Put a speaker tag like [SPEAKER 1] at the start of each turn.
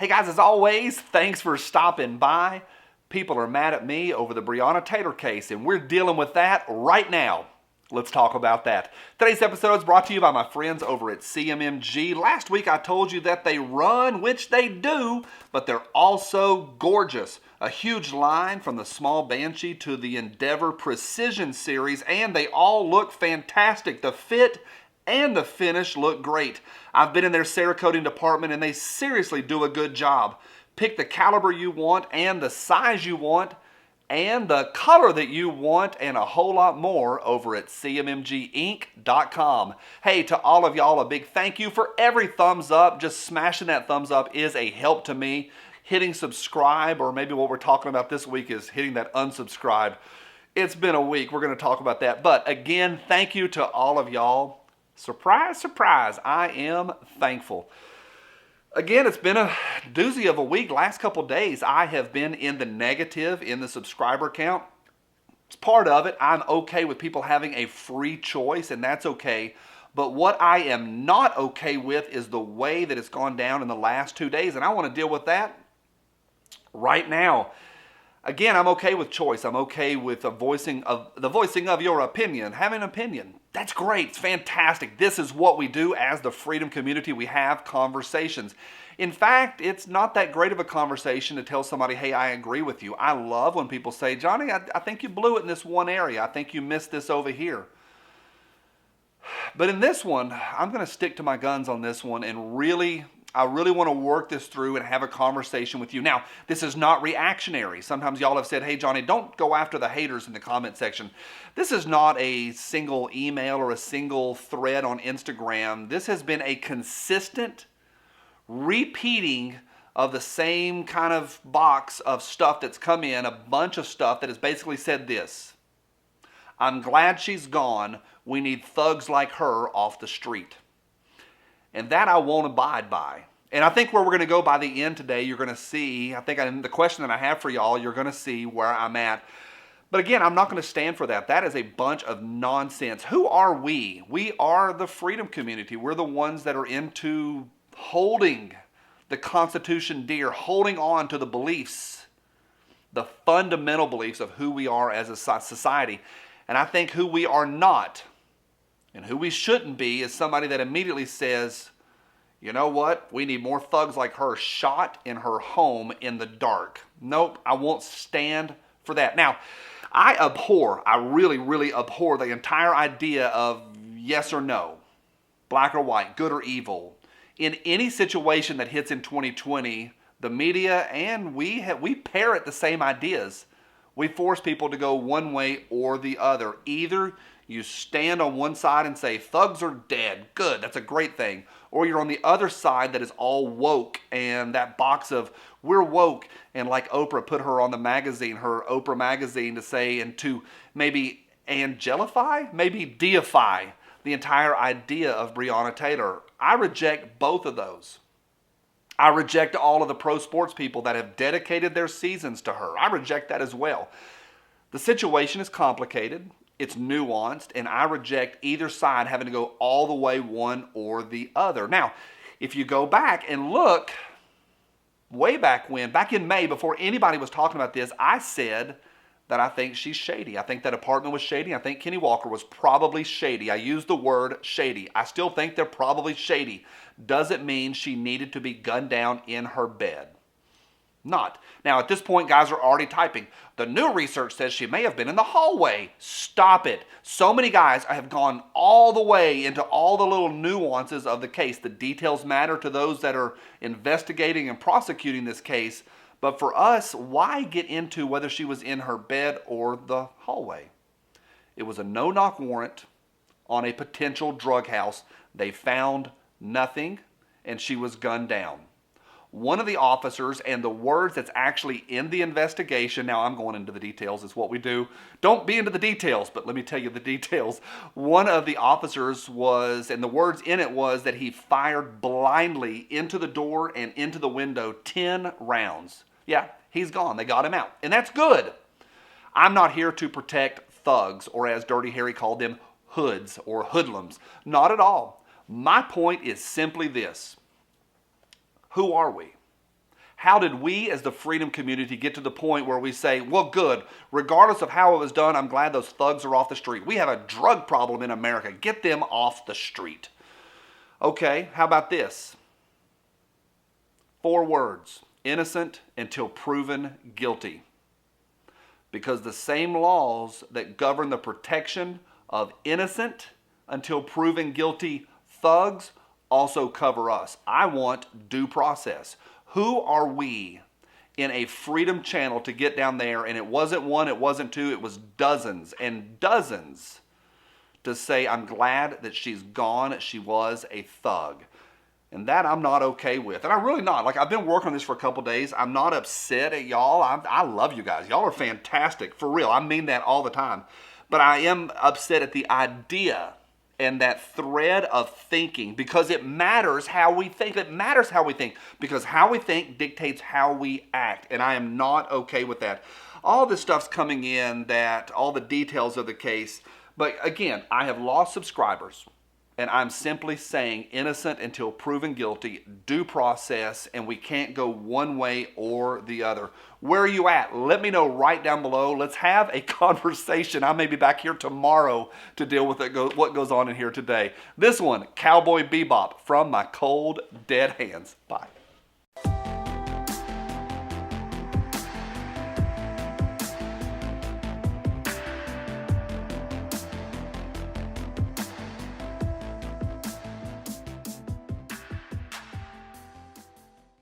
[SPEAKER 1] Hey guys, as always, thanks for stopping by. People are mad at me over the Breonna Taylor case, and we're dealing with that right now. Let's talk about that. Today's episode is brought to you by my friends over at CMMG. Last week I told you that they run, which they do, but they're also gorgeous. A huge line from the Small Banshee to the Endeavor Precision Series, and they all look fantastic. The fit and the finish look great. I've been in their Cerakoting department and they seriously do a good job. Pick the caliber you want and the size you want and the color that you want and a whole lot more over at cmmginc.com. Hey, to all of y'all, a big thank you for every thumbs up. Just smashing that thumbs up is a help to me. Hitting subscribe, or maybe what we're talking about this week is hitting that unsubscribe. It's been a week. We're going to talk about that. But again, thank you to all of y'all. Surprise, surprise, I am thankful. Again, it's been a doozy of a week. Last couple days, I have been in the negative in the subscriber count. It's part of it. I'm okay with people having a free choice, and that's okay. But what I am not okay with is the way that it's gone down in the last 2 days, and I want to deal with that right now. Again, I'm okay with choice. I'm okay with the voicing of your opinion, having an opinion. That's great. It's fantastic. This is what we do as the freedom community. We have conversations. In fact, it's not that great of a conversation to tell somebody, hey, I agree with you. I love when people say, Johnny, I think you blew it in this one area. I think you missed this over here. But in this one, I'm going to stick to my guns on this one and I really want to work this through and have a conversation with you. Now, this is not reactionary. Sometimes y'all have said, hey, Johnny, don't go after the haters in the comment section. This is not a single email or a single thread on Instagram. This has been a consistent repeating of the same kind of box of stuff that's come in, a bunch of stuff that has basically said this: I'm glad she's gone. We need thugs like her off the street. And that I won't abide by. And I think where we're going to go by the end today, you're going to see, the question that I have for y'all, you're going to see where I'm at. But again, I'm not going to stand for that. That is a bunch of nonsense. Who are we? We are the freedom community. We're the ones that are into holding the Constitution dear, holding on to the beliefs, the fundamental beliefs of who we are as a society. And I think who we are not, and who we shouldn't be, is somebody that immediately says, you know what, we need more thugs like her shot in her home in the dark. Nope, I won't stand for that. Now, I really, really abhor the entire idea of yes or no, black or white, good or evil. In any situation that hits in 2020, the media and we parrot the same ideas. We force people to go one way or the other. Either you stand on one side and say, thugs are dead. Good, that's a great thing. Or you're on the other side that is all woke, and that box of, we're woke, and like Oprah put her on the magazine, her Oprah magazine, to say, and to maybe angelify, maybe deify the entire idea of Breonna Taylor. I reject both of those. I reject all of the pro sports people that have dedicated their seasons to her. I reject that as well. The situation is complicated. It's nuanced, and I reject either side having to go all the way one or the other. Now, if you go back and look, way back when, back in May, before anybody was talking about this, I said that I think she's shady. I think that apartment was shady. I think Kenny Walker was probably shady. I used the word shady. I still think they're probably shady. Doesn't mean she needed to be gunned down in her bed. Not. Now, at this point, guys are already typing. The new research says she may have been in the hallway. Stop it. So many guys have gone all the way into all the little nuances of the case. The details matter to those that are investigating and prosecuting this case. But for us, why get into whether she was in her bed or the hallway? It was a no-knock warrant on a potential drug house. They found nothing, and she was gunned down. One of the officers, and the words that's actually in the investigation, now I'm going into the details, is what we do. Don't be into the details, but let me tell you the details. One of the officers was, and the words in it was that he fired blindly into the door and into the window 10 rounds. Yeah, he's gone. They got him out. And that's good. I'm not here to protect thugs, or as Dirty Harry called them, hoods or hoodlums. Not at all. My point is simply this. Who are we? How did we as the freedom community get to the point where we say, well, good, regardless of how it was done, I'm glad those thugs are off the street. We have a drug problem in America. Get them off the street. Okay, how about this? 4 words: innocent until proven guilty. Because the same laws that govern the protection of innocent until proven guilty thugs also cover us. I want due process. Who are we in a freedom channel to get down there, and it wasn't 1, it wasn't 2, it was dozens and dozens, to say, I'm glad that she's gone, she was a thug. And that I'm not okay with. And I'm really not. Like, I've been working on this for a couple days. I'm not upset at y'all. I love you guys. Y'all are fantastic. For real. I mean that all the time. But I am upset at the idea and that thread of thinking, because it matters how we think. It matters how we think, because how we think dictates how we act. And I am not okay with that. All this stuff's coming in, that all the details of the case. But again, I have lost subscribers. And I'm simply saying innocent until proven guilty, due process, and we can't go one way or the other. Where are you at? Let me know right down below. Let's have a conversation. I may be back here tomorrow to deal with what goes on in here today. This one, Cowboy Bebop, from my cold, dead hands. Bye.